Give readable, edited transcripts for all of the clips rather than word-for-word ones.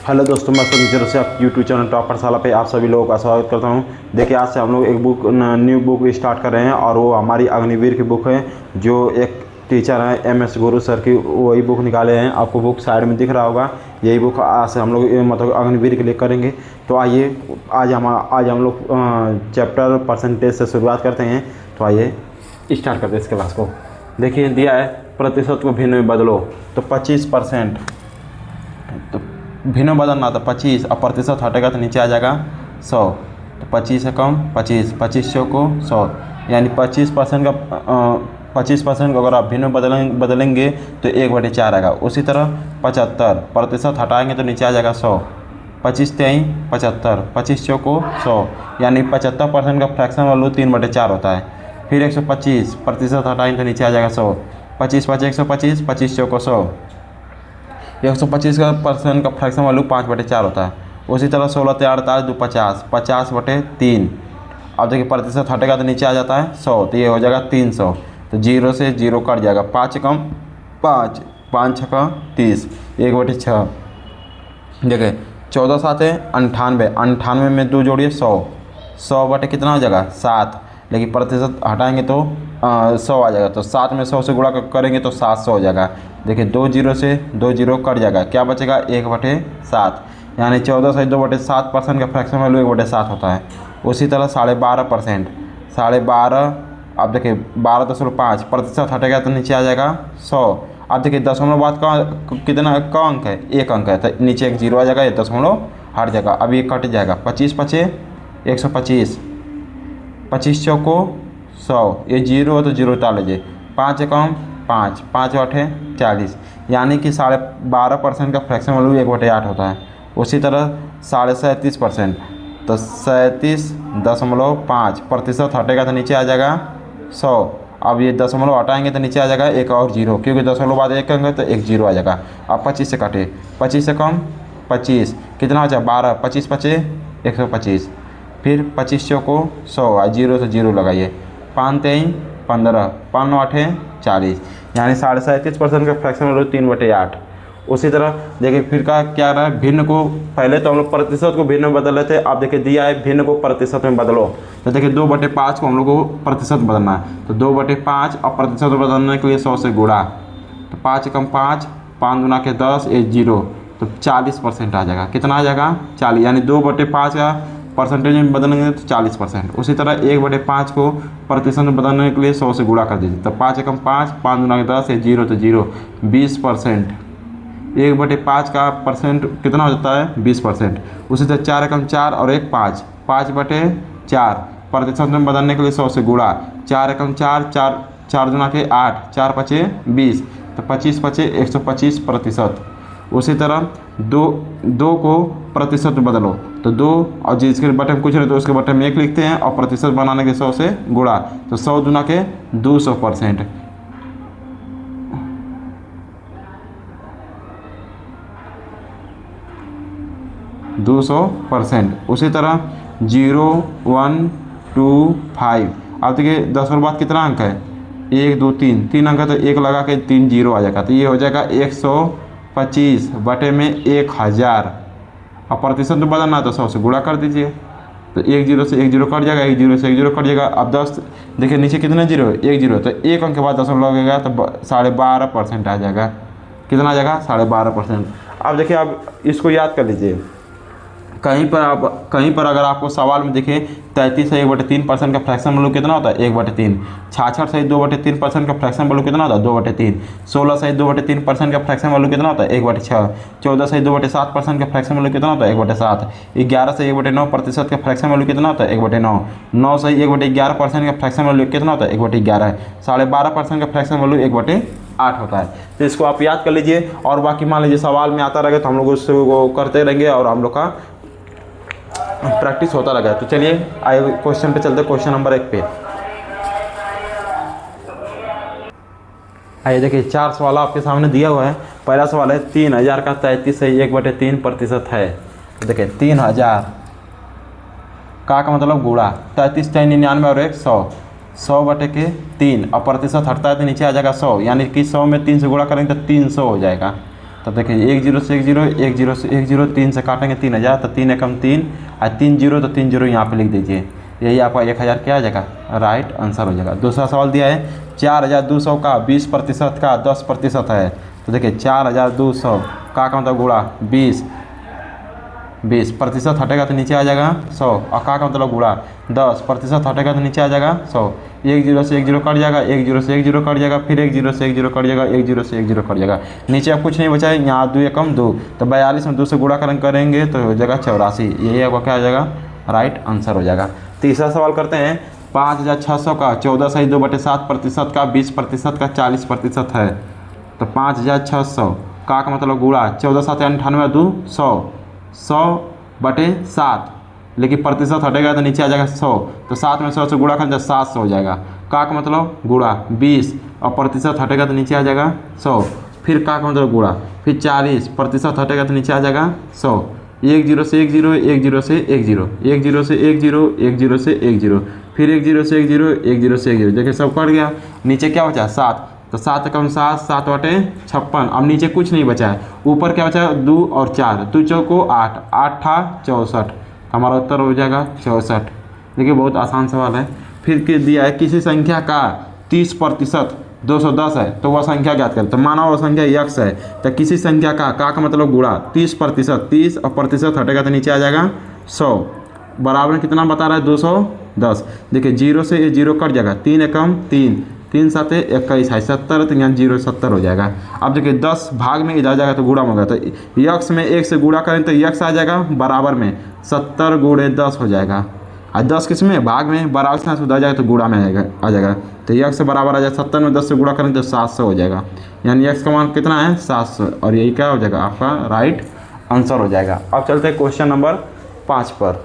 Hello दोस्तों, मैं संजय से आप यूट्यूब चैनल टॉप पाठशाला पे आप सभी लोगों का स्वागत करता हूं। देखिए, आज से हम लोग एक न्यू बुक स्टार्ट कर रहे हैं और वो हमारी अग्निवीर की बुक है। जो एक टीचर हैं MS गुरु सर की, वही बुक निकाले हैं। आपको बुक साइड में दिख रहा होगा। यही बुक आज से हम लोग मतलब अग्निवीर के लिए करेंगे। तो आइए आज हम लोग चैप्टर परसेंटेज से शुरुआत करते हैं। तो आइए स्टार्ट करते हैं इस क्लास को। देखिए, दिया है प्रतिशत को भिन्न में बदलो। तो 25%, तो भिन्न में बदलना तो 25 और प्रतिशत हटेगा तो नीचे आ जाएगा 100। तो 25 से कम 25, 25 को 100, यानी 25% का 25% को अगर आप भिन्न में बदलेंगे तो 1/4 आएगा। उसी तरह 75 प्रतिशत हटाएंगे तो नीचे आ जाएगा 100। 25 3 75, 25 को 100, यानी 75% का फ्रैक्शन वैल्यू 3/4 होता है। फिर 125 प्रतिशत हटाएंगे तो नीचे आ जाएगा 100। 25 5 125, 25 को 100, 125 का % का फ्रैक्शन वैल्यू 5/4 होता है। उसी तरह 16 3 48 2 50, 50/3। अब देखिए, प्रतिशत हटेगा तो नीचे आ जाता है 100, तो ये हो जाएगा 300। तो 0 से 0 कट जाएगा। 5 कम 5, 5 6 30, 1/6। देखिए 14 7 98, 98 में 2 जोड़िए 100, 100 बटे कितना हो जाएगा 7। लेकिन प्रतिशत हटाएंगे तो 100 आ जाएगा। तो 7 में 100 से गुणा करेंगे तो 700 हो जाएगा। देखिए 2 0 से 2 0 कट जाएगा, क्या बचेगा 1/7, यानी 14 से 2/7% का फ्रैक्शन वैल्यू 1/7 होता है। उसी तरह 12.5%, 12.5, अब देखिए 12.5 प्रतिशत हटेगा तो नीचे आ जाएगा 100। अब देखिए दशमलव बाद का कितना का अंक है, 1 अंक है, तो नीचे एक 0 आ जाएगा, ये दशमलव हट जाएगा। अब ये कट जाएगा। 25 5 125, 25 को 100, ये 0 है तो 0 डाल लीजिए। 5 कम 5, 5 8 40, यानी कि 12.5% का फ्रैक्शन वैल्यू 1/8 होता है। उसी तरह 37.5%, तो 37.5 प्रतिशत हटेगा तो नीचे आ जाएगा 100। अब ये दशमलव हटाएंगे तो नीचे आ जाएगा एक और 0, क्योंकि दशमलव बाद 1 अंक है तो एक 0 आ जाएगा। अब 25 से काटे, 25 से कम 25, कितना हो जाएगा 12, 25 5 125। फिर 25 को 100 और 0 से 0 लगाइए। 5 3 15, 5 8 40, यानी 37.5% का फ्रैक्शन वैल्यू 3/8। उसी तरह देखिए फिर का क्या रहा है, भिन्न को पहले तो हम लोग प्रतिशत को भिन्न में बदल रहे थे। अब देखिए दिया है भिन्न को प्रतिशत में बदलो। तो देखिए 2/5 को हम लोग को प्रतिशत बदलना है। तो 2/5 और प्रतिशत में बदलने के लिए 100 से गुणा। तो 5 कम 5, 5 दूना के 10, ये 0, तो 40% आ जाएगा। कितना आ जाएगा 40, यानी 2/5 का परसेंटेज में बदलेंगे तो 40%। उसी तरह 1/5 को प्रतिशत में बदलने के लिए 100 से गुणा कर दीजिए। तो 5 कम 5, 5 दूना के 10, 0 तो 0, 20%। 1/5 का परसेंट कितना हो जाता है 20%। उसी तरह 4 कम 4 और 1 5, 5/4 प्रतिशत में बदलने के लिए 100 से गुणा। 4 कम 4, 4 दूना के 8, 4 5 20, तो 25 5 125%। उसी तरह 2 को प्रतिशत में बदलो। तो 2 और जिसके बटन कुछ नहीं तो उसके बटन में 1 लिखते हैं, और प्रतिशत बनाने के 100 से गुणा। तो 100 दूना के 200%, 200%। उसी तरह 0 1 2 5, अब देखिए 10 के बाद कितना अंक है 1 2 3, 3 अंक है, तो 1 लगा के 3 0 आ जाएगा। तो ये हो जाएगा 125 बटे में 1000, और प्रतिशत में बदलना है तो 100 से गुणा कर दीजिए। तो 1 0 से 1 0 कट जाएगा, 1 0 से 1 0 कट जाएगा। अब 10 देखिए नीचे कितने 0 है, 1 0, तो 1 अंक के बाद दशमलव लगेगा तो 12.5% आ जाएगा। कितना आ जाएगा 12.5%। अब देखिए, अब इसको याद कर लीजिए। कहीं पर अगर आपको सवाल में देखें 33 से 1/3% का फ्रैक्शन वैल्यू कितना होता है 1/3, 66 से 2/3% का फ्रैक्शन वैल्यू कितना होता है 2/3, 16 से 2/3% का फ्रैक्शन वैल्यू कितना होता है 1/6, 14 से 2/7% का फ्रैक्शन वैल्यू कितना होता है 1/7, 11 से 1/9% का फ्रैक्शन वैल्यू कितना होता है 1/9, 9 से 1/11% का फ्रैक्शन वैल्यू कितना होता है 1/11, 12.5% का फ्रैक्शन वैल्यू 1/8 होता है। तो इसको आप याद कर लीजिए, और बाकी मान लीजिए सवाल में आता रहेगा तो हम लोग उसको करते रहेंगे और हम लोग का प्रैक्टिस होता लगा। तो चलिए आइए क्वेश्चन पे चलते, क्वेश्चन नंबर 1 पे। आइए देखिए 4 सवाल आपके सामने दिया हुआ है। पहला सवाल है 3000 का 33 से 1/3% है। देखिए 3000 का मतलब गुणा 33 3 99 और 1 100, 100/3 और प्रतिशत हटता है तो नीचे आ जाएगा 100, यानी कि 100 में 3 से गुणा करेंगे तो 300 हो जाएगा। तब देखिए 1 0 से 1 0, 1 0 से 1 0, 3 से काटेंगे 3000, तो 3 एकम 3 और 3 0, तो 3 0 यहाँ पे लिख दीजिए। यही आपका 1000 क्या आ जाएगा, राइट आंसर हो जाएगा। दूसरा सवाल दिया है 4200 का 20% का 10% है। तो देखिए 4200 का मतलब गुणा 20% हटेगा तो नीचे आ जाएगा 100, और का मतलब गुणा 10% हटेगा तो नीचे आ जाएगा 100। 1 0 से 1 0 कट जाएगा, 1 0 से 1 0 कट जाएगा, फिर 1 0 से 1 0 कट जाएगा, 1 0 से 1 0 कट जाएगा। नीचे अब कुछ नहीं बचा है, यहाँ 2 एकम 2, तो 42 में 2 से गुणा करेंगे तो हो जाएगा 84। यही आपका क्या हो जाएगा, राइट आंसर हो जाएगा। तीसरा सवाल करते हैं 5600 का 14/2/7% का 20% का 40% है। तो 5600 का मतलब गुणा 14 7 98 2 100, 100/7, लेकिन प्रतिशत हटेगा तो नीचे आ जाएगा 100, तो 7 में 100 से गुणा करें तो 700 हो जाएगा। का मतलब गुणा 20 और प्रतिशत हटेगा तो नीचे आ जाएगा 100, फिर का मतलब गुणा, फिर 40% हटेगा तो नीचे आ जाएगा 100। 1 0 से 1 0, 1 0 से 1 0, 1 0 से 1 0, 1 0 से 1 0, फिर 1 0 से 1 0, 1 0 से 1 0, देखिए सब कट गया। नीचे क्या बचा 7, तो 7 एकम 7, 7/56। अब नीचे कुछ नहीं बचा है, ऊपर क्या बचा 2 और 4, 2 चौको 8, 8 64, हमारा उत्तर हो जाएगा 64। देखिए बहुत आसान सवाल है। फिर के दिया है किसी संख्या का 30% 210 है, तो वह संख्या ज्ञात करें। तो माना वह संख्या x है, तो किसी संख्या का मतलब गुणा 30%, 30 और प्रतिशत हटेगा तो नीचे आ जाएगा 100, बराबर में कितना बता रहा है 210। देखिए 0 से 0 कट जाएगा, 3 एकम 3, 3 7 21 है 70, तो यहाँ 0 70 हो जाएगा। अब देखिए 10 भाग में इधर जाएगा तो गुणा होगा, तो x में 1 से गुणा करें तो x आ जाएगा बराबर में 70 गुणे 10 हो जाएगा, और 10 किस में भाग में, बराबर से उधर जाएगा तो गुणा में आ जाएगा। तो x बराबर आ जाएगा 70 में 10 से गुणा करें तो 700 हो जाएगा, यानी x का मान कितना है 700, और यही क्या हो जाएगा आपका राइट आंसर हो जाएगा। अब चलते हैं क्वेश्चन नंबर 5 पर।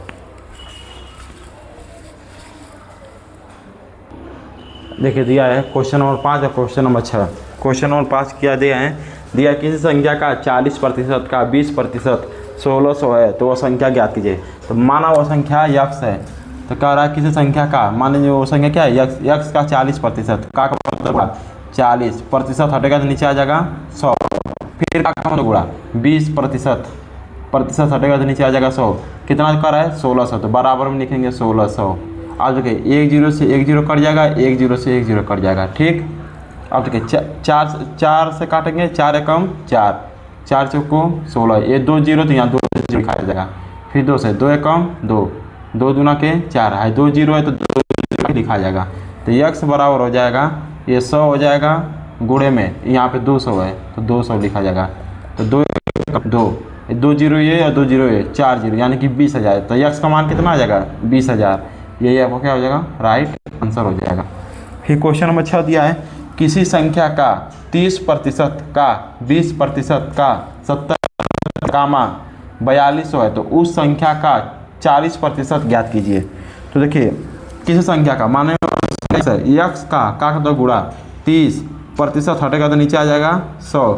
देखिए दिया है क्वेश्चन नंबर 5 और क्वेश्चन नंबर 6। क्वेश्चन नंबर 5 क्या दिया है, दिया किसी संख्या का 40% का 20% 1600 है, तो वह संख्या ज्ञात कीजिए। तो माना वह संख्या x है, तो कह रहा है किसी संख्या का, मान लीजिए वो संख्या क्या है x का 40%, का मतलब 40% हटेगा तो नीचे आ जाएगा 100, फिर का मतलब गुणा 20% हटेगा तो नीचे आ जाएगा 100, कितना कर रहा है 1600, तो बराबर में लिखेंगे 1600। अब देखिए 1 0 से 1 0 कट जाएगा, 1 0 से 1 0 कट जाएगा, ठीक। अब देखिए 4 से काटेंगे, 4 एकम 4, 4 चौको 16, ये 2 0, तो यहाँ 2 0 लिखा जाएगा, फिर 2 से 2 एकम 2, 2 दूना के 4 है, 2 0 है तो 2 लिखा जाएगा। तो x बराबर हो जाएगा ये 100 हो जाएगा, गुणे में यहाँ पे 200 है तो 200 लिखा जाएगा। तो 2 0 ये और 2 0 ये 4 0, यानी कि 20,000। तो x का मान कितना आ जाएगा 20,000, यही आपको क्या हो जाएगा राइट आंसर हो जाएगा। फिर क्वेश्चन नंबर 6 दिया है किसी संख्या का 30% का 20% का 70 का मान 4200 है, तो उस संख्या का 40% ज्ञात कीजिए। तो देखिए किसी संख्या का माने x का मतलब गुणा 30% हटेगा तो नीचे आ जाएगा 100,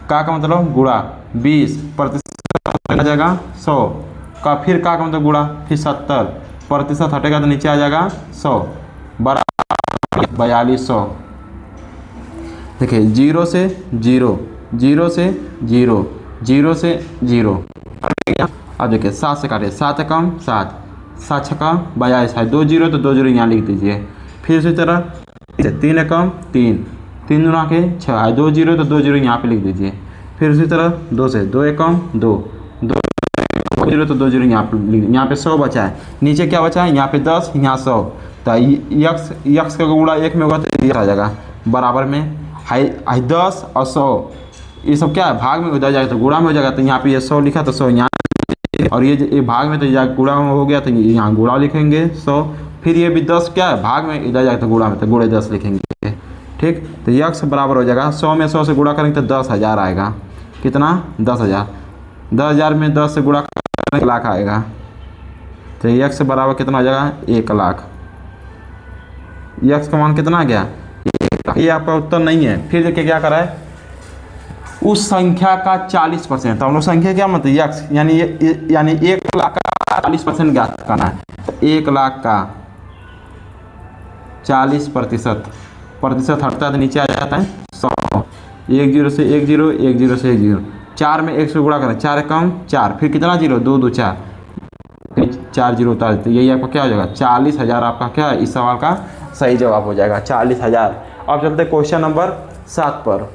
का मतलब गुणा 20% आ जाएगा 100 का, फिर का मतलब गुणा, फिर 70% हटेगा तो नीचे आ जाएगा 100, बराबर 4200। देखिए 0 से 0, 0 से 0, 0 से 0। अब देखिए 7 से काटे, 7 एकम 7, 7 छक्का 42 है, 2 0 तो 2 0 यहाँ लिख दीजिए। फिर उसी तरह 3 एकम 3, 3 दूना के 6 है, 2 0 तो 2 0 यहाँ पे लिख दीजिए। फिर उसी तरह 2 से 2 एकम 2, 2 0 तो 2 0 यहाँ पे लिख दीजिए। यहाँ पे 100 बचा है, नीचे क्या बचा है यहाँ पे 10, यहाँ 100, तो x का गुणा 1 में होगा तो ये आ जाएगा बराबर में हाई 10 और 100, ये सब क्या है भाग में उधर जाएगा तो गुणा में हो जाएगा। तो यहाँ पे ये 100 लिखा तो 100 यहाँ, और ये भाग में तो गुणा हो गया तो यहाँ गुणा लिखेंगे 100, फिर ये भी 10 क्या है भाग में इधर जाएगा तो गुणा में तो गुणे 10 लिखेंगे, ठीक। तो x बराबर हो जाएगा 100 में 100 से गुणा करेंगे तो 10,000 आएगा, कितना 10,000, 10,000 में 10 से गुणा करेंगे 1 लाख आएगा। तो x बराबर कितना हो जाएगा 1 लाख। x का मान कितना आ गया 1 लाख। ये आपका उत्तर नहीं है। फिर देखिए क्या करा है उस संख्या का 40%, तो हम लोग संख्या क्या मतलब x, यानी 1 लाख का 40% ज्ञात करना है। 1 लाख का 40% हटता है तो नीचे आ जाता है 100, एक जीरो से एक जीरो, एक जीरो से एक जीरो, 4 में 1 से गुणा करें, 4 कम 4, फिर कितना जीरो, 2 2 4, फिर 4 जीरो उतार देते, यही आपका क्या हो जाएगा 40,000 आपका क्या इस सवाल का सही जवाब हो जाएगा 40,000। अब चलते क्वेश्चन नंबर 7 पर।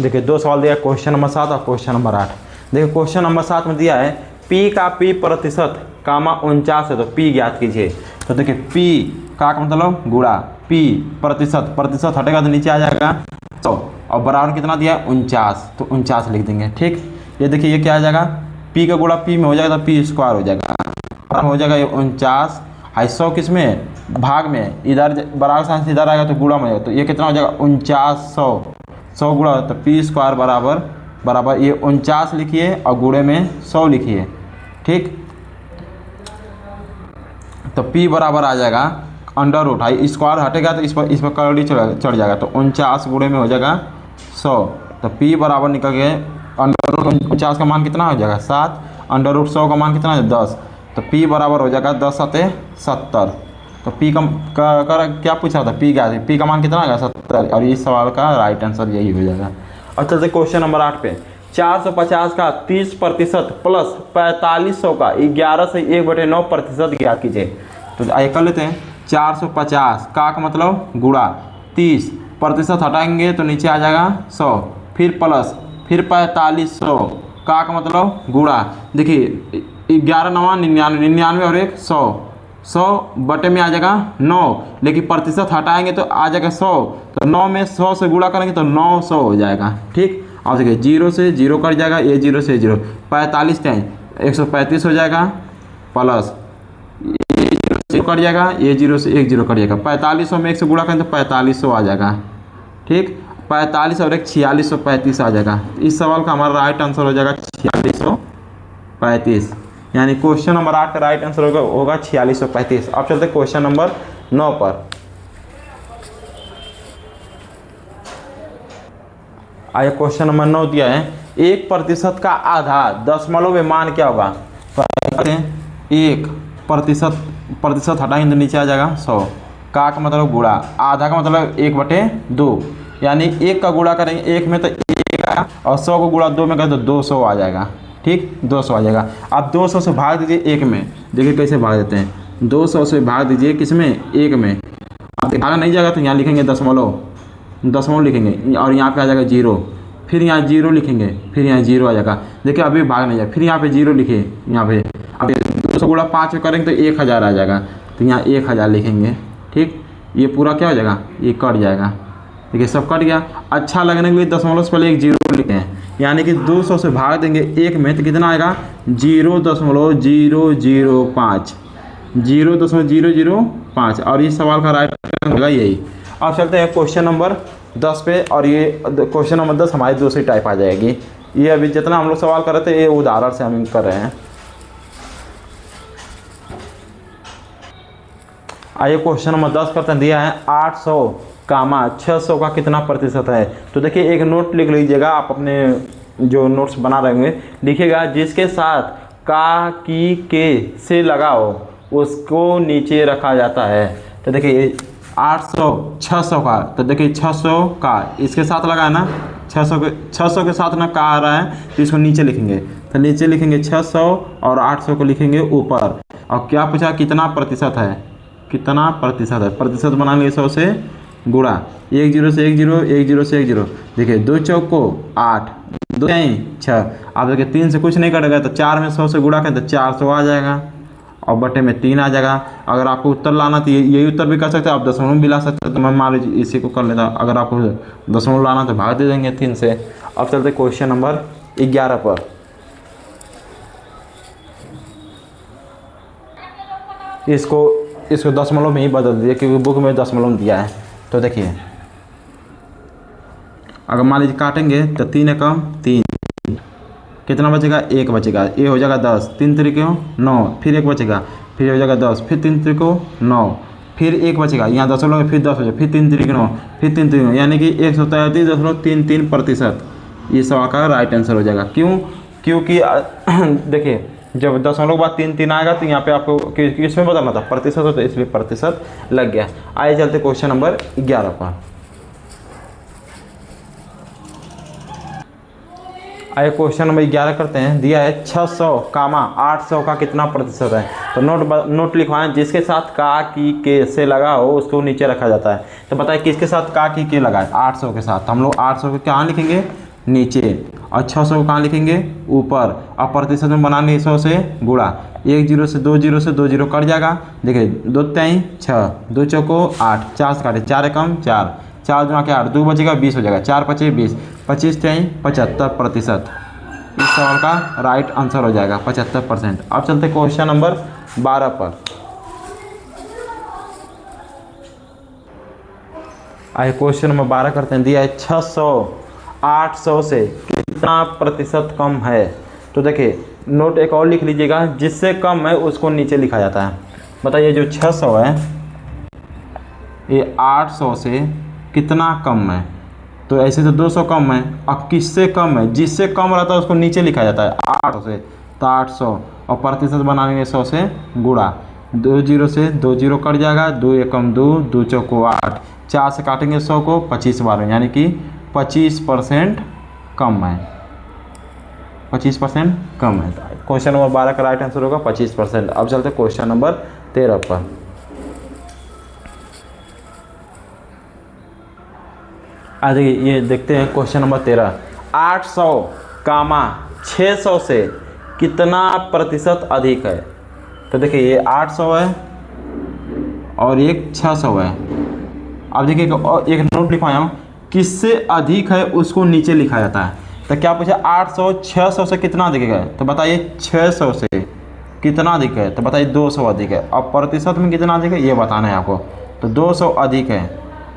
देखिए 2 सवाल दिया, क्वेश्चन नंबर 7 और क्वेश्चन नंबर 8। देखिए क्वेश्चन नंबर 7 में दिया है P का P प्रतिशत कामा 49 है, तो P ज्ञात कीजिए। तो देखिए P का मतलब गुणा P प्रतिशत, प्रतिशत हटेगा तो नीचे आ जाएगा 100 और बराबर कितना दिया है 49, तो 49 लिख देंगे। ठीक, ये देखिए ये क्या आ जाएगा P का गुणा P में हो जाएगा तो P स्क्वायर हो जाएगा, हो जाएगा ये 49 है 100 किस में भाग में, इधर बराबर साइन से इधर आएगा तो गुणा में हो जाएगा, तो ये कितना हो जाएगा 49 100 गुणा, तो P स्क्वायर बराबर ये 49 लिखिए और गुणे में 100 लिखिए। ठीक, तो P बराबर आ जाएगा अंडर रूट, हाई स्क्वायर हटेगा तो इस पर कड़ी चढ़ जाएगा, तो 49 गुणे में हो जाएगा 100, तो P बराबर निकल गए अंडर रूट 49 का मान कितना हो जाएगा 7, अंडर रूट 100 का मान कितना है 10, तो P बराबर हो जाएगा 10 7 70। तो P का क्या पूछा था, P क्या है, P का मान कितना आएगा 70, और इस सवाल का राइट आंसर यही हो जाएगा। अब चलते क्वेश्चन नंबर 8 पे। 450 का 30% प्लस 4500 का 11 से 1/9% ज्ञात कीजिए। तो आइए कर लेते हैं। 450 का मतलब गुणा 30% हटाएंगे तो नीचे आ जाएगा 100, फिर प्लस फिर 4500 का मतलब गुणा, देखिए 11 9 99, 99 और 1 100, 100 बटे में आ जाएगा 9, लेकिन प्रतिशत हटाएंगे तो आ जाएगा 100, तो 9 में 100 से गुणा करेंगे तो 900 हो जाएगा। ठीक, अब देखिए 0 से 0 कट जाएगा, ये 0 से 0, 45 टाइम 135 हो जाएगा, प्लस ये 0 से कट जाएगा, ये 0 से 1 0 कट जाएगा, 4500 में 1 से गुणा करें तो 4500 आ जाएगा। ठीक, 45 और 1 4635 आ जाएगा। इस सवाल का हमारा राइट आंसर हो जाएगा 4635, यानी क्वेश्चन नंबर 8 का राइट आंसर होगा 4635। अब चलते क्वेश्चन नंबर 9 पर। आइए क्वेश्चन नंबर 9 दिया है 1% का आधा दशमलव में मान क्या होगा। तो 1% हटाएंगे तो नीचे आ जाएगा 100, का मतलब गुणा, आधा का मतलब 1/2, यानी 1 का गुणा करेंगे 1 में तो 1 आएगा, और 100 को गुणा 2 में करें तो 200 आ जाएगा। ठीक, 200 आ जाएगा। आप 200 से भाग दीजिए 1 में, देखिए कैसे भाग देते हैं। 200 से भाग दीजिए किस में 1 में, आप भागा नहीं जाएगा तो यहाँ लिखेंगे दशमलव लिखेंगे और यहाँ पे आ जाएगा 0, फिर यहाँ 0 लिखेंगे, फिर यहाँ 0 आ जाएगा। देखिए अभी भाग नहीं जाएगा, फिर यहाँ पे 0 लिखे, यहाँ पे अब 200 गुणा 5 में करेंगे तो 1000 आ जाएगा, तो यहाँ 1000 लिखेंगे। ठीक, ये पूरा क्या हो जाएगा, ये कट जाएगा। देखिए सब कट गया। अच्छा लगने के लिए दशमलव से पहले एक 0 लिखे हैं, यानी कि 200 से भाग देंगे 1 में तो कितना आएगा 0.005, 0.005, और इस सवाल का राइट आंसर होगा यही। अब चलते हैं क्वेश्चन नंबर 10 पे, और ये क्वेश्चन नंबर 10 हमारी दूसरी टाइप आ जाएगी। ये अभी जितना हम लोग सवाल कर रहे थे ये उदाहरण से हम कर रहे हैं। आइए क्वेश्चन नंबर 10 करते दिया है 800 कामा 600 का कितना प्रतिशत है। तो देखिए एक नोट लिख लीजिएगा, आप अपने जो नोट्स बना रहे होंगे लिखिएगा, जिसके साथ का की के से लगाओ उसको नीचे रखा जाता है। तो देखिए 800 600 का, तो देखिए 600 का इसके साथ लगा है ना, 600 के साथ ना का आ रहा है तो इसको नीचे लिखेंगे, तो नीचे लिखेंगे 600 और 800 को लिखेंगे ऊपर। और क्या पूछा कितना प्रतिशत है, कितना प्रतिशत है, प्रतिशत बनाएंगे 100 से गुणा 1 0 से 1 0, 1 0 से 1 0, देखिए 2 चौक को 8, 2 6, आप देखिए 3 से कुछ नहीं कटेगा तो 4 में 100 से गुणा करें तो 400 आ जाएगा, और बटे में 3 आ जाएगा। अगर आपको उत्तर लाना तो यही उत्तर भी कर सकते हैं, आप दशमलव भी ला सकते हैं, तो मैं मान लीजिए इसी को कर लेता। अगर आपको दशमलव लाना तो भाग दे देंगे 3 से। अब चलते क्वेश्चन नंबर 11 पर। इसको दशमलव में ही बदल दिए क्योंकि बुक में दशमलव दिया है। तो देखिए अगर मान लीजिए काटेंगे तो 3 एकम 3, कितना बचेगा 1 बचेगा, ये हो जाएगा 10, 3 त्रिकों 9, फिर 1 बचेगा, फिर हो जाएगा 10, फिर 3 त्रिकों 9, फिर 1 बचेगा, यहाँ दशमलव में फिर 10 हो जाएगा, फिर 3 त्रिकों 9, फिर 3 त्रिकों, यानी कि 133.33%। ये सवाल का राइट आंसर हो जाएगा। क्यों, क्योंकि देखिए जब दशमलव के बाद 3 3 आएगा तो यहाँ पे आपको किसमें बदलना था, प्रतिशत, तो इसलिए प्रतिशत लग गया। आइए चलते क्वेश्चन नंबर 11 पर। आइए क्वेश्चन नंबर 11 करते हैं। दिया है 600 कामा 800 का कितना प्रतिशत है। तो नोट लिखवाएं, जिसके साथ का की के से लगा हो उसको नीचे रखा जाता है। तो बताइए किसके साथ का की के लगा है, 800 के साथ। हम लोग 800 को कहाँ लिखेंगे, नीचे, और 600 को कहाँ लिखेंगे, ऊपर। और प्रतिशत में बनाने 100 से गुणा, 1 0 से 2 0 से 2 0 कट जाएगा। देखिए 2 3 6, 2 चौको 8, 4 से काटे, 4 एकम 4, 4 दूना के 8, 2 बचेगा 20 हो जाएगा, 4 5 20, 25 3 75%। इस सवाल का राइट आंसर हो जाएगा 75%। अब चलते क्वेश्चन नंबर 12 पर। आइए क्वेश्चन नंबर 12 करते हैं। दिया है 600 800 से कितना प्रतिशत कम है। तो देखिए नोट एक और लिख लीजिएगा, जिससे कम है उसको नीचे लिखा जाता है। बताइए जो 600 है ये 800 से कितना कम है। तो ऐसे तो 200 कम है, अब किससे कम है, जिससे कम रहता है उसको नीचे लिखा जाता है 800 से। तो 800 और प्रतिशत बनाएंगे 100 से गुणा, 2 0 से 2 0 कट जाएगा, 2 एकम 2, 2 चौको 8, 4 से काटेंगे 100 को 25 बार में, यानी कि 25% कम है, 25% कम है। क्वेश्चन नंबर 12 का राइट आंसर होगा 25%। अब चलते क्वेश्चन नंबर 13 पर। आज ये देखते हैं क्वेश्चन नंबर 13। 800 कामा 600 से कितना प्रतिशत अधिक है। तो देखिए ये 800 है और एक 600 है। अब देखिए एक नोट लिखवाया हूँ, किससे अधिक है उसको नीचे लिखा जाता है। तो क्या पूछा, 800 600 से कितना अधिक है। तो बताइए 600 से कितना अधिक है। तो बताइए 200 अधिक है। अब प्रतिशत में कितना अधिक है ये बताना है आपको। तो 200 अधिक है।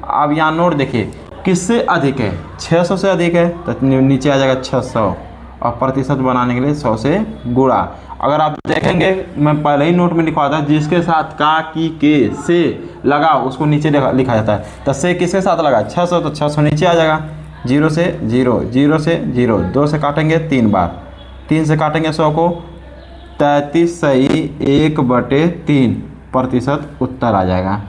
अब यहाँ नोट देखिए किससे अधिक है, 600 से अधिक है तो नीचे आ जाएगा 600, और प्रतिशत बनाने के लिए 100 से गुणा। अगर आप देखेंगे मैं पहले ही नोट में लिखवा था, जिसके साथ का की के से लगा उसको नीचे लिखा जाता है। तो से किसके साथ लगा, 600, तो 600 नीचे आ जाएगा। 0 से 0, 0 से 0, 2 से काटेंगे 3 बार, 3 से काटेंगे 100 को, 33 सही 1/3 प्रतिशत उत्तर आ जाएगा।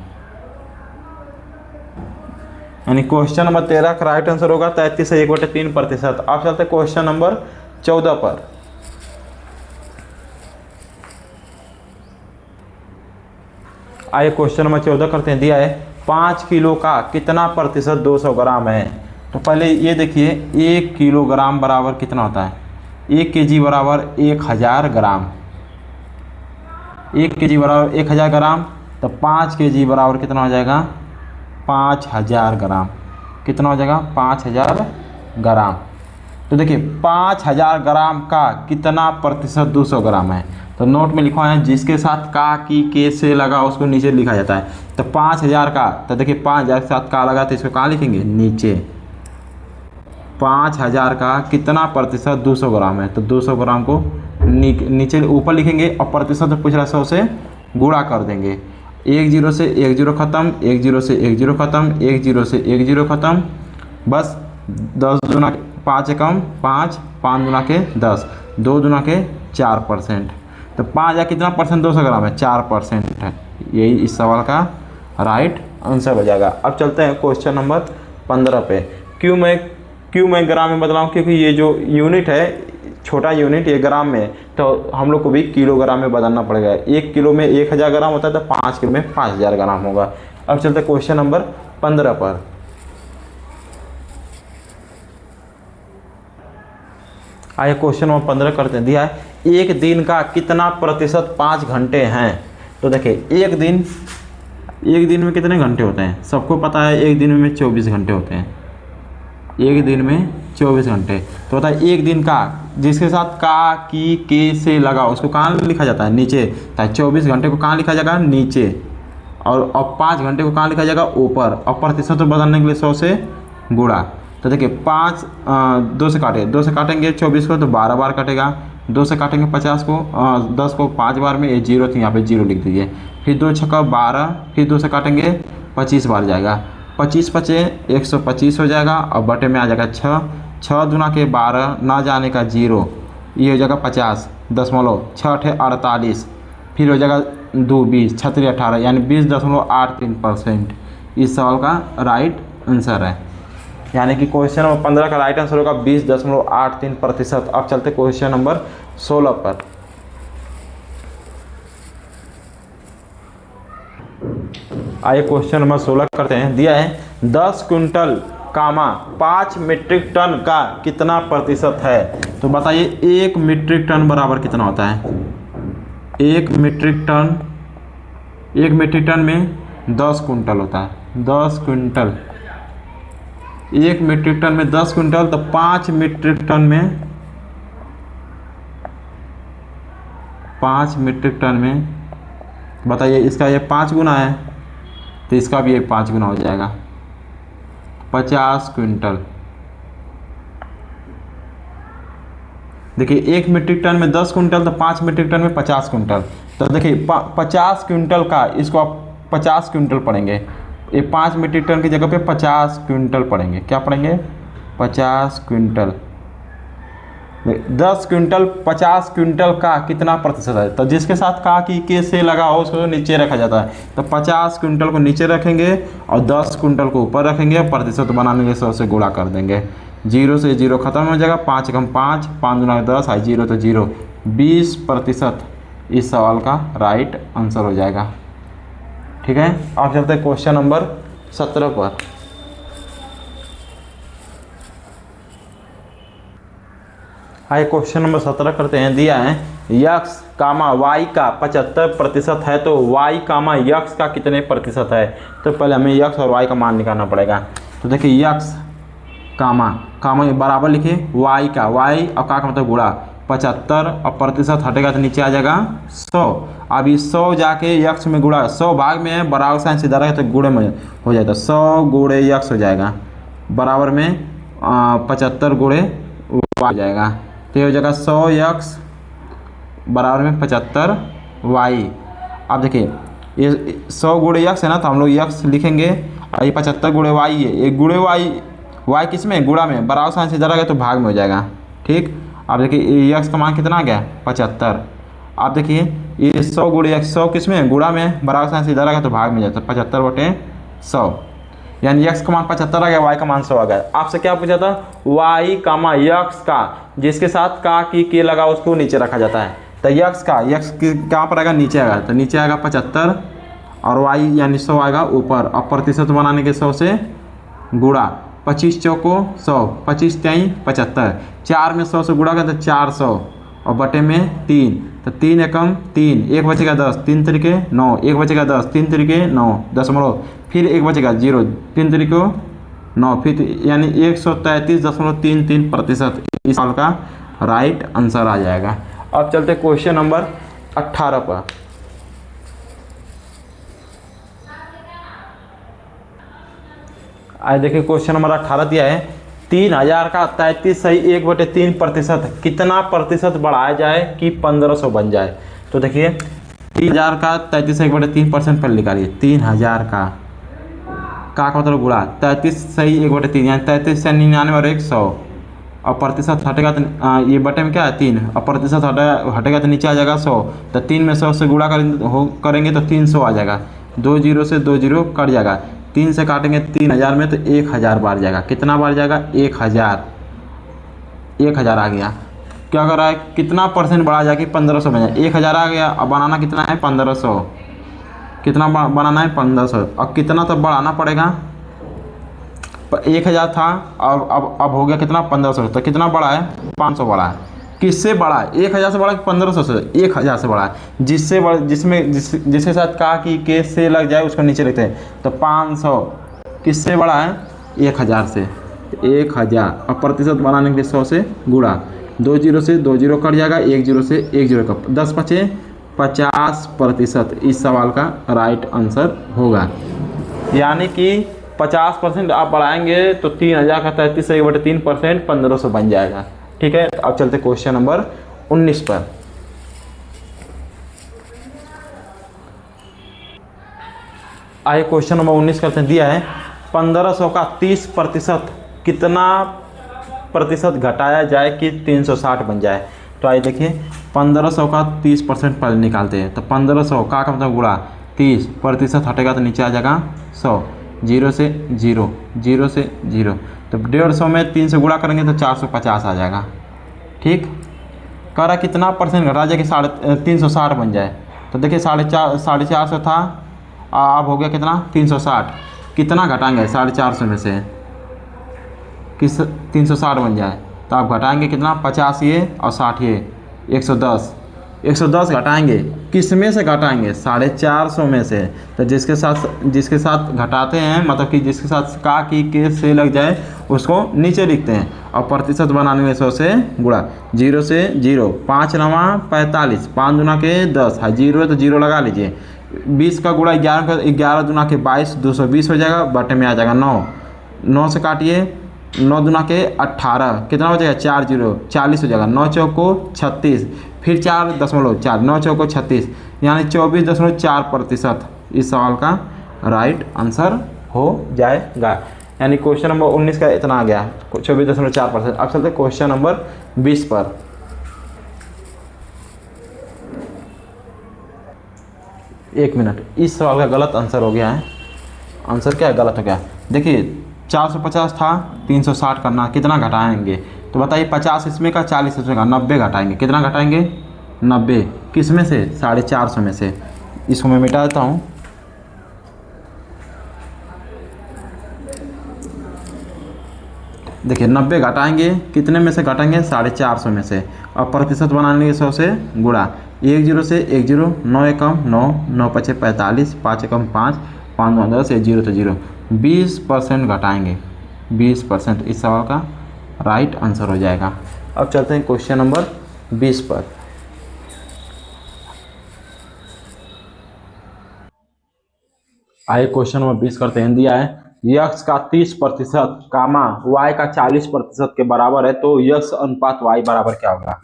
यानी क्वेश्चन नंबर 13 का राइट आंसर होगा 33 से 1/3 प्रतिशत। अब चलते क्वेश्चन नंबर 14 पर। आइए क्वेश्चन नंबर 14 करते हैं। दिया है 5 किलो का कितना प्रतिशत 200 ग्राम है। तो पहले ये देखिए 1 किलोग्राम बराबर कितना होता है, 1 केजी बराबर 1000 ग्राम, 1 केजी बराबर 1000 ग्राम। तो 5 केजी बराबर कितना हो जाएगा, 5000 ग्राम। कितना हो जाएगा, 5000 ग्राम। तो देखिए 5000 ग्राम का कितना प्रतिशत 200 ग्राम है। तो नोट में लिखवा है, जिसके साथ का की के से लगा उसको नीचे लिखा जाता है। तो 5000 का, तो देखिए 5000 के साथ का लगा तो इसको कहाँ लिखेंगे, नीचे। 5000 का कितना प्रतिशत 200 ग्राम है। तो 200 ग्राम को नीचे ऊपर लिखेंगे और प्रतिशत पूछ रहा है 100 से गुणा कर देंगे। 1 0 से 1 0 खत्म, 1 0 से 1 0 खत्म, 1 0 से 1 0 खत्म। बस 10 दूना 5 एकम 5, 5 दूना के 10, 2 दूना के 4%। तो 5000 कितना परसेंट 200 ग्राम है, 4% है। यही इस सवाल का राइट आंसर हो जाएगा। अब चलते हैं क्वेश्चन नंबर 15 पे। क्यों मैं ग्राम में बदलाऊँ, क्योंकि ये जो यूनिट है छोटा यूनिट ये ग्राम में, तो हम लोग को भी किलोग्राम में बदलना पड़ेगा। 1 किलो में 1000 ग्राम होता है तो 5 किलो में 5000 ग्राम होगा। अब चलते क्वेश्चन नंबर 15 पर। आइए क्वेश्चन नंबर 15 करते हैं। दिया है 1 दिन का कितना प्रतिशत 5 घंटे हैं। तो देखिए एक दिन में कितने घंटे होते हैं, सबको पता है। एक दिन में 24 घंटे होते हैं, एक दिन में 24 घंटे। तो होता है एक दिन का, जिसके साथ का की के से लगा उसको कहाँ लिखा जाता है, नीचे। तो 24 घंटे को कहाँ लिखा जाएगा, नीचे। और 5 घंटे को कहाँ लिखा जाएगा, ऊपर। और प्रतिशत बदलने के लिए 100 से गुणा। तो देखिए 5 2 से काटेंगे 24 को तो 12 बार कटेगा। 2 से काटेंगे 50 को 10 को 5 बार में, ये 0 थी यहाँ पे 0 लिख दीजिए। फिर 2 छक्का 12, फिर 2 से काटेंगे 25 बार जाएगा। 25 पचे 125 हो जाएगा और बटे में आ जाएगा 6, 6 दूना के 12, ना जाने का 0, ये हो जाएगा 50.648, फिर हो जाएगा 2 20 छतरी 18 यानी 20.83%। इस सवाल का राइट आंसर है, यानी कि क्वेश्चन नंबर 15 का राइट आंसर होगा 20.83%। अब चलते क्वेश्चन नंबर 16 पर। आइए क्वेश्चन नंबर 16 करते हैं। दिया है 10 क्विंटल 5 मीट्रिक टन का कितना प्रतिशत है। तो बताइए 1 मीट्रिक टन बराबर कितना होता है। 1 मीट्रिक टन में 10 क्विंटल होता है। 10 क्विंटल, 1 मीट्रिक टन में 10 क्विंटल, तो 5 मीट्रिक टन में 5 मीट्रिक टन में बताइए, इसका ये 5 गुना है तो इसका भी एक 5 गुना हो जाएगा, 50 क्विंटल। देखिए 1 मीट्रिक टन में 10 क्विंटल, तो 5 मीट्रिक टन में 50 क्विंटल। तो देखिए 50 क्विंटल का, इसको आप 50 क्विंटल पढ़ेंगे, ये 5 मीट्रिक टन की जगह पे 50 क्विंटल पढ़ेंगे। क्या पढ़ेंगे? 50 क्विंटल। 10 क्विंटल 50 क्विंटल का कितना प्रतिशत है। तो जिसके साथ का की के से लगा हो उसको नीचे रखा जाता है। तो 50 क्विंटल को नीचे रखेंगे और 10 क्विंटल को ऊपर रखेंगे, प्रतिशत बनाने के 100 से गुणा कर देंगे। 0 से 0 खत्म हो जाएगा, 5 कम 5, 5 गुना 10 है 0 तो 0, 20% इस सवाल का राइट आंसर हो जाएगा। ठीक है, आप चलते हैं क्वेश्चन नंबर 17 पर। आइए क्वेश्चन नंबर 17 करते हैं। दिया है x, y का 75% है, तो y, x का कितने प्रतिशत है। तो पहले हमें x और y का मान निकालना पड़ेगा। तो देखिए x, बराबर लिखिए y का, y और का मतलब गुणा 75 और प्रतिशत हटेगा तो नीचे आ जाएगा 100। अब ये 100 जाके x में गुणा, 100 भाग में है, बराबर साइन सीधा रहेगा तो गुणे में हो जाएगा, 100 गुणे x हो जाएगा, बराबर में 75 गुणे y हो जाएगा। तो ये हो जाएगा 100x बराबर में 75y। अब देखिए ये 100 गुणे x है ना, तो हम लोग x लिखेंगे और ये 75 गुणे y है। ये गुणे y किस में? गुणा में, बराबर साइन सीधा रहेगा तो भाग में हो जाएगा। ठीक, अब देखिए x का मान कितना आ गया? 75। अब देखिए ये 100 गुणे x, 100 किस में? गुणा में, बराबर साइन सीधा रहेगा तो भाग में जाता है, 75/100, यानी x का मान 75 आ गया, y का मान 100 आ गया। आपसे क्या पूछा था? y, x का जिसके साथ का की के लगा उसको नीचे रखा जाता है। तो x कहाँ पर आएगा? नीचे आएगा, तो नीचे आएगा 75 और y यानी 100 आएगा ऊपर। और प्रतिशत बनाने के 100 से गुणा, 25 चौको 100, 25 3 75, 4 में 100 से गुणा कर तो 400 और बटे में 3, तो 3 एकम 3, 1 बचेगा 10, 3 तरीके 9, 1 बचेगा 10, 3 तरीके 9 दशमलव, फिर 1 बचेगा 0, 3 तरीके 9, फिर यानी 133.33% इस साल का राइट आंसर आ जाएगा। अब चलते क्वेश्चन नंबर 18 पर। आइए देखिए क्वेश्चन नंबर 18 दिया है 3000 का 33 सही 1/3% कितना प्रतिशत बढ़ाया जाए कि 1500 बन जाए। तो देखिए 3000 का 33 1/3% पर निकालिए। 3000 का मतलब गुणा 33 सही 1/3 यानी 33 से 99 और 100 और प्रतिशत हटेगा तो ये बटे में क्या है 3 और प्रतिशत हटेगा तो नीचे आ जाएगा 100। तो 3 में 100 से गुणा करेंगे तो 300 आ जाएगा। 2 0 से 2 0 कट जाएगा, 3 से काटेंगे 3000 में तो 1000 बार जाएगा। कितना बार जाएगा? 1000 आ गया। क्या कर रहा है? कितना परसेंट बढ़ा जाए कि 1500 बन जाए। 1000 आ गया, अब बनाना कितना है? 1500। कितना बनाना है? 1500। अब कितना तो बढ़ाना पड़ेगा, 1000 था अब हो गया कितना? 1500। तो कितना बढ़ा है? 500 बढ़ा है। किससे बढ़ा है? 1000 से बढ़ा कि 1500 से? 1000 से बढ़ा है। जिसके साथ का की के से लग जाए उसको नीचे लिखते हैं। तो 500 किससे बढ़ा है? 1000 से। 1000 और प्रतिशत बनाने के लिए 100 से गुणा, 2 0 से 2 0 कट जाएगा, 1 0 से 1 0 कट, 10 बचे 50% इस सवाल का राइट आंसर होगा। यानी कि 50% आप बढ़ाएंगे तो 3000 का 33 से 1/3% 1500 बन जाएगा। ठीक है, अब चलते क्वेश्चन नंबर 19 पर। आइए क्वेश्चन नंबर 19 करते हैं। दिया है 1500 का 30% कितना प्रतिशत घटाया जाए कि 360 बन जाए। तो आइए देखिए 1500 का 30% पहले निकालते हैं। तो 1500 का मतलब गुणा 30% हटेगा तो नीचे आ जाएगा 100, जीरो से जीरो, जीरो से जीरो, तो 150 में 3 से गुणा करेंगे तो 450 आ जाएगा। ठीक, कह रहा कितना परसेंट घटा जाए कि 360 बन जाए। तो देखिए 450 था, अब हो गया कितना 360, कितना घटाएंगे 450 में से किस 360 बन जाए, तो आप घटाएंगे कितना 50 ये और 60 ये 110, 110 घटाएंगे, किस में से घटाएंगे 450 में से। तो जिसके साथ घटाते हैं मतलब कि जिसके साथ का की के से लग जाए उसको नीचे लिखते हैं, और प्रतिशत बनाने में 100 से गुणा, जीरो से जीरो, 5 नवा 45, 5 दुना के 10 है, जीरो है तो जीरो लगा लीजिए, 20 का गुणा 11 का 11 दुना के 22, 220 हो जाएगा, बटे में आ जाएगा 9, 9 से काटिए, 9 दुना के 18, कितना हो जाएगा 4 जीरो 40 हो जाएगा, 9 चौको 36, फिर 4.4, 9 चौको 36, यानी 24.4% इस सवाल का राइट आंसर हो जाएगा। यानी क्वेश्चन नंबर 19 का इतना आ गया 24.4%। अब चलते क्वेश्चन नंबर 20 पर। एक मिनट, इस सवाल का गलत आंसर हो गया है। आंसर क्या गलत हो गया, देखिए 450 था, 360 करना, कितना घटाएंगे तो बताइए, 50 इसमें का 40 इसमें का, 90 घटाएंगे, कितना घटाएंगे 90, किस में से 450 में से। इसको मैं मिटा देता हूँ, देखिए 90 घटाएंगे, कितने में से घटाएंगे 450 में से, और प्रतिशत बनाने के 100 से गुणा, 1 जीरो से 1 जीरो, 9 एकम 9, 9 पचे 45, 5 एकम 5, 5 9 10, 1 जीरो तो जीरो, 20% घटाएंगे, 20% इस सवाल का राइट आंसर हो जाएगा। अब चलते हैं क्वेश्चन नंबर 20 पर। आइए क्वेश्चन नंबर 20 करते हैं। दिया है यक्स का 30% कामा वाई का 40% के बराबर है, तो यक्स अनुपात वाई बराबर क्या होगा।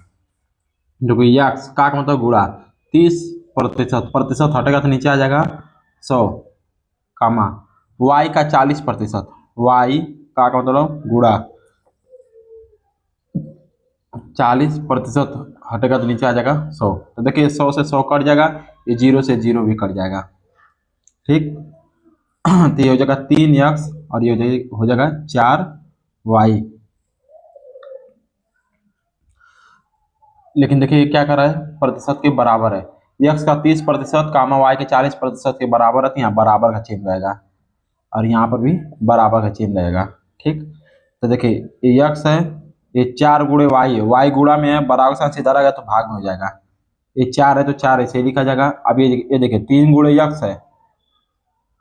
जो कि यक्स का मतलब गुणा 30%, प्रतिशत हटेगा तो नीचे आ जाएगा 100, कामा वाई का 40%, वाई का मतलब गुणा 40% हटेगा तो नीचे आ जाएगा 100। तो देखिए 100 से 100 कट जाएगा, ये जीरो से जीरो भी कट जाएगा। ठीक, तो ये हो जाएगा 3x और ये हो जाएगा 4y। लेकिन देखिए ये क्या कर रहा है, प्रतिशत के बराबर है, x का 30% कामा y के 40% के बराबर है, तो यहाँ बराबर का चिन्ह रहेगा और यहाँ पर भी बराबर का चिन्ह रहेगा। ठीक, तो देखिए ये x है, ये 4 गुणे y है, y गुणा में है, बराबर से सीधा रहेगा तो भाग में हो जाएगा, ये 4 है तो 4 ऐसे ही लिखा जाएगा। अब ये देखिए 3 गुणे x है,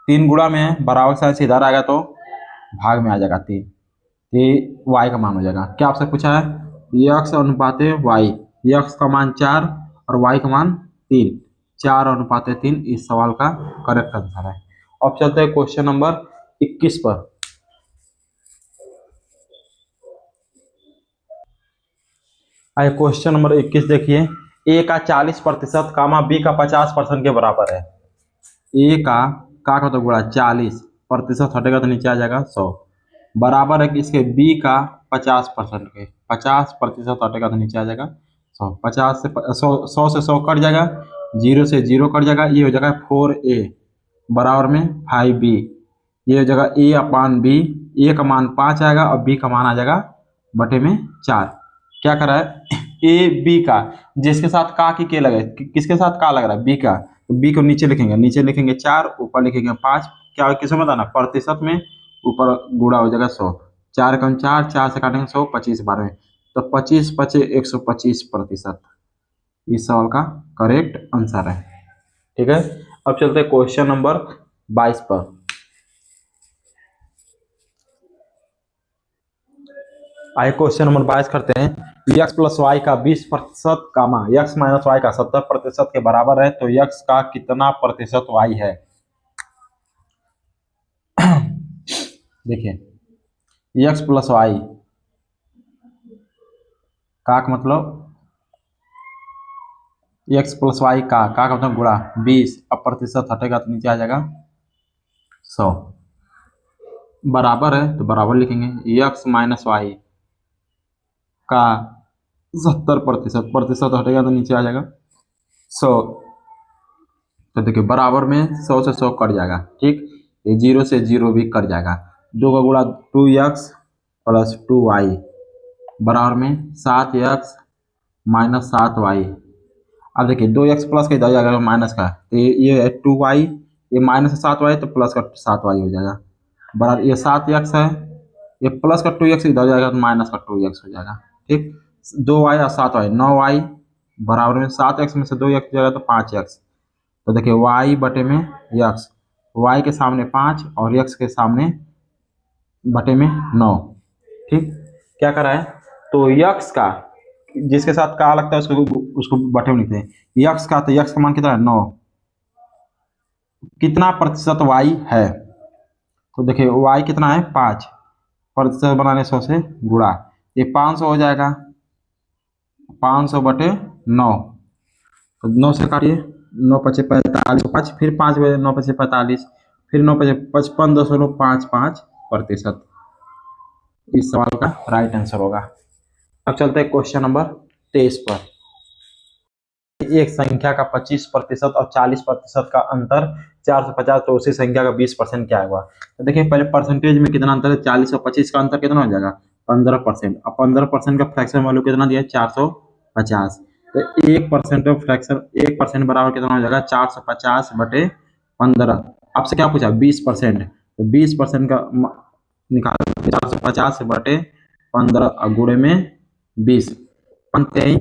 3 गुणा में है, बराबर से सीधा रहेगा तो भाग में आ जाएगा 3, ये y का मान हो जाएगा। क्या आपसे पूछा है, x अनुपात y, x का मान 4 और y का मान 3, 4 अनुपात 3 इस सवाल का करेक्ट आंसर है। अब चलते हैं क्वेश्चन नंबर 21 पर। आइए क्वेश्चन नंबर 21 देखिए, a का 40% कामा b का 50% के बराबर है। a का तो गुणा 40%, हटेगा तो नीचे आ जाएगा 100, बराबर है कि इसके b का 50% के, 50% हटेगा तो नीचे आ जाएगा 100, 50 से 100 से 100 कट जाएगा, जीरो से जीरो कट जाएगा, ये हो जाएगा 4a बराबर में 5b, ये हो जाएगा a अपान b, a का मान 5 आएगा और b का मान आ जाएगा बटे में 4। क्या कर रहा है, ए बी का जिसके साथ का की के लगे, किसके साथ का लग रहा है, बी का, तो बी को नीचे लिखेंगे 4, ऊपर लिखेंगे 5, क्या किसमें बताना प्रतिशत में, ऊपर गुणा हो जाएगा 100, 4 कम 4, 4 से काटेंगे 100, 25 12 में, तो 25 पचे 125% इस सवाल का करेक्ट आंसर है। ठीक है, अब चलते हैं क्वेश्चन नंबर 22 पर। आइए क्वेश्चन नंबर 22 करते हैं, x प्लस वाई का 20% कामा x माइनस वाई का 70% के बराबर है, तो x का कितना प्रतिशत y है। देखिए x प्लस वाई का मतलब x प्लस वाई का मतलब गुणा 20, अब प्रतिशत हटेगा तो नीचे आ जाएगा 100, बराबर है तो बराबर लिखेंगे, x माइनस वाई का 70%, प्रतिशत हटेगा तो नीचे आ जाएगा 100। तो देखिए बराबर में 100 से 100 कट जाएगा, ठीक। ये 0 से 0 भी कट जाएगा। 2 का गुणा 2x प्लस 2y बराबर में 7x माइनस 7y। अब देखिए 2x प्लस का इधर जाएगा माइनस का, तो ये 2y, ये माइनस 7y तो प्लस का 7y हो जाएगा। बराबर ये 7x है, ये प्लस का 2x इधर जाएगा तो माइनस का 2x हो जाएगा, ठीक। 2y और 7y 9y बराबर में 7x में से 2x जाएगा तो 5x। तो देखिए y बटे में x, y के सामने 5 और x के सामने बटे में 9, ठीक। क्या करा है तो x का जिसके साथ का लगता है उसको बटे में लिखते हैं। x का तो x का मान कितना है 9, कितना प्रतिशत y है तो देखिए y कितना है 5, प्रतिशत बनाने 100 से गुणा, ये 500 हो जाएगा, 500 बटे 9, तो 9 से काटिए, 9 पचे 45, 5 फिर 5 बजे 9 पचे 45, फिर 9 पचे 55, 2.55%। इस सवाल का राइट आंसर होगा। अब चलते हैं क्वेश्चन नंबर 23 पर। एक संख्या का 25% और 40% का अंतर 450, तो उसी संख्या का 20% क्या होगा। तो देखिए पहले परसेंटेज में कितना अंतर है, 40 और 25 का अंतर कितना हो जाएगा 15%। अब 15% का फ्रैक्शन वैल्यू कितना दिया है 450, तो 1% का फ्रैक्शन 1% बराबर कितना हो जाएगा 450 बटे 15। आपसे क्या पूछा 20%, तो 20% का निकाल 450 बटे 15 गुणे में 20, 15,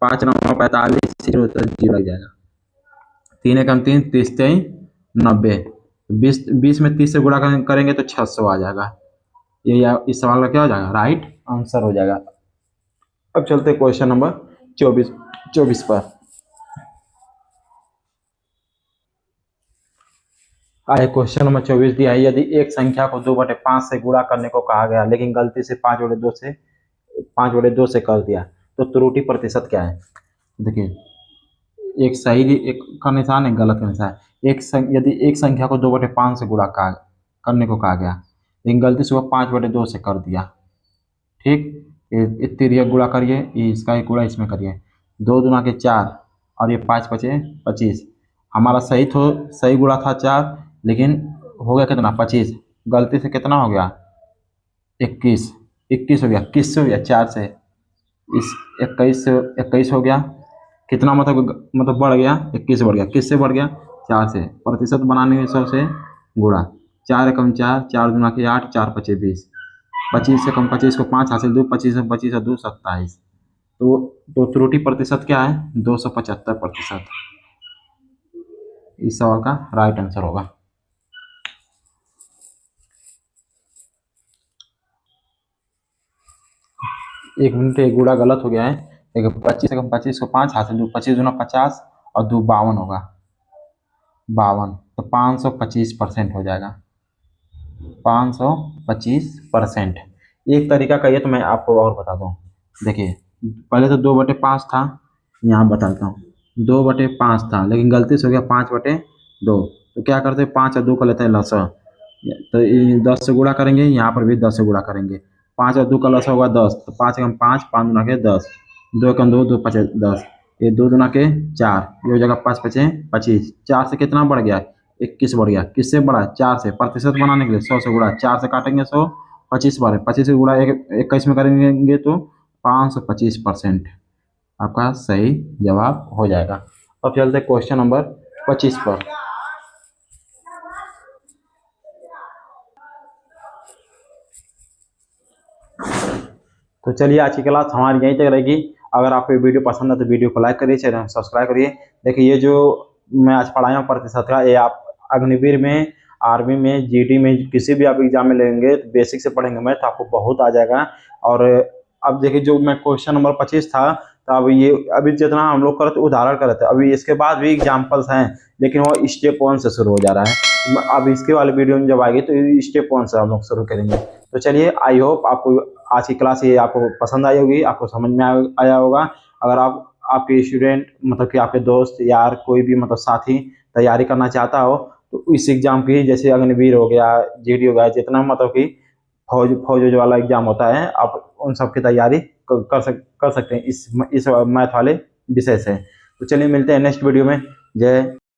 5 9 45, 0 लग जाएगा, 3 एकम 3, 30 3 90, 20 में 30 से गुणा करेंगे तो 600 आ जाएगा। ये इस सवाल का क्या हो जाएगा राइट आंसर हो जाएगा। अब चलते हैं क्वेश्चन नंबर 24 पर। आए क्वेश्चन नंबर 24 दिया है, यदि एक संख्या को 2/5 से गुणा करने को कहा गया लेकिन गलती से 5/2 से कर दिया, तो त्रुटि प्रतिशत क्या है। देखिए एक सही एक का निशान है, गलत का निशान है। यदि एक संख्या को 2/5 से गुणा करने को कहा गया लेकिन गलती से वो 5/2 से कर दिया, ठीक। तिरिया गुणा करिए, इसका एक गुणा इसमें करिए, 2 दूना के 4 और ये 5 पचे 25। हमारा सही गुणा था 4, लेकिन हो गया कितना 25, गलती से कितना हो गया 21 हो गया, किससे हो गया 4 से, इस 21 हो गया, कितना मतलब बढ़ गया 21 बढ़ गया, किससे बढ़ गया 4 से। प्रतिशत बनाने में 100 से गुणा, 4 एकम 4, 4 दूना के 8, 4 पचे 20, 25 से कम 25 को 5 हासिल 2, 25 से 25 और 2 27। तो त्रुटि प्रतिशत क्या है 275%। इस सवाल का राइट आंसर होगा। एक मिनट, एक गुणा गलत हो गया है, देखिए 25 से कम 25 को 5 हासिल 2, 25 दूना 50 और 2 52 होगा, 52, तो 525% हो जाएगा, 525%। एक तरीका कहिए तो मैं आपको और बता दूं, देखिए पहले तो 2/5 था, यहाँ बताता हूँ 2/5 था लेकिन गलती से हो गया 5/2, तो क्या करते 5 और 2 का लेते हैं लसा, तो 10 से गुणा करेंगे, यहाँ पर भी 10 से गुणा करेंगे, 5 और 2 का लसा होगा 10, तो 5 एकम 5, 5 दूना के 10, 2 एकम 2, 2 पचे 10, ये 2 दूना के 4, ये हो जाएगा 5 पचे 25, 4 से कितना बढ़ गया 21 बढ़ गया, किससे बढ़ा 4 से। प्रतिशत बनाने के लिए 100 से गुणा, 4 से काटेंगे 100, 25 बार 25 से गुणा 21 में करेंगे तो 525% आपका सही जवाब हो जाएगा। अब चलते क्वेश्चन नंबर 25 पर। तो चलिए आज की क्लास हमारी यहीं तक रहेगी। अगर आपको ये वीडियो पसंद है तो वीडियो को लाइक करिए, चैनल सब्सक्राइब करिए। देखिए ये जो मैं आज पढ़ाया हूँ प्रतिशत का, ये आप अग्निवीर में, आर्मी में, जीडी में, किसी भी आप एग्जाम में लेंगे तो बेसिक से पढ़ेंगे मैथ तो आपको बहुत आ जाएगा। और अब देखिए जो मैं क्वेश्चन नंबर 25 था, तो अब ये अभी जितना हम लोग करते उदाहरण कर रहे थे, अभी इसके बाद भी एग्जाम्पल्स हैं लेकिन वो स्टेप 1 से शुरू हो जा रहा है। अब इसके वाले वीडियो में जब आएगी तो स्टेप 1 से हम लोग शुरू करेंगे। तो चलिए आई होप आपको आज की क्लास ये आपको पसंद आई होगी, आपको समझ में आया होगा। अगर आपके स्टूडेंट मतलब कि आपके दोस्त यार कोई भी मतलब साथी तैयारी करना चाहता हो तो इस एग्जाम की, जैसे अग्निवीर हो गया, जीडी हो गया, जितना मतलब कि फौज वाला एग्जाम होता है, आप उन सब की तैयारी कर सकते हैं इस मैथ वाले विषय से। तो चलिए मिलते हैं नेक्स्ट वीडियो में। जय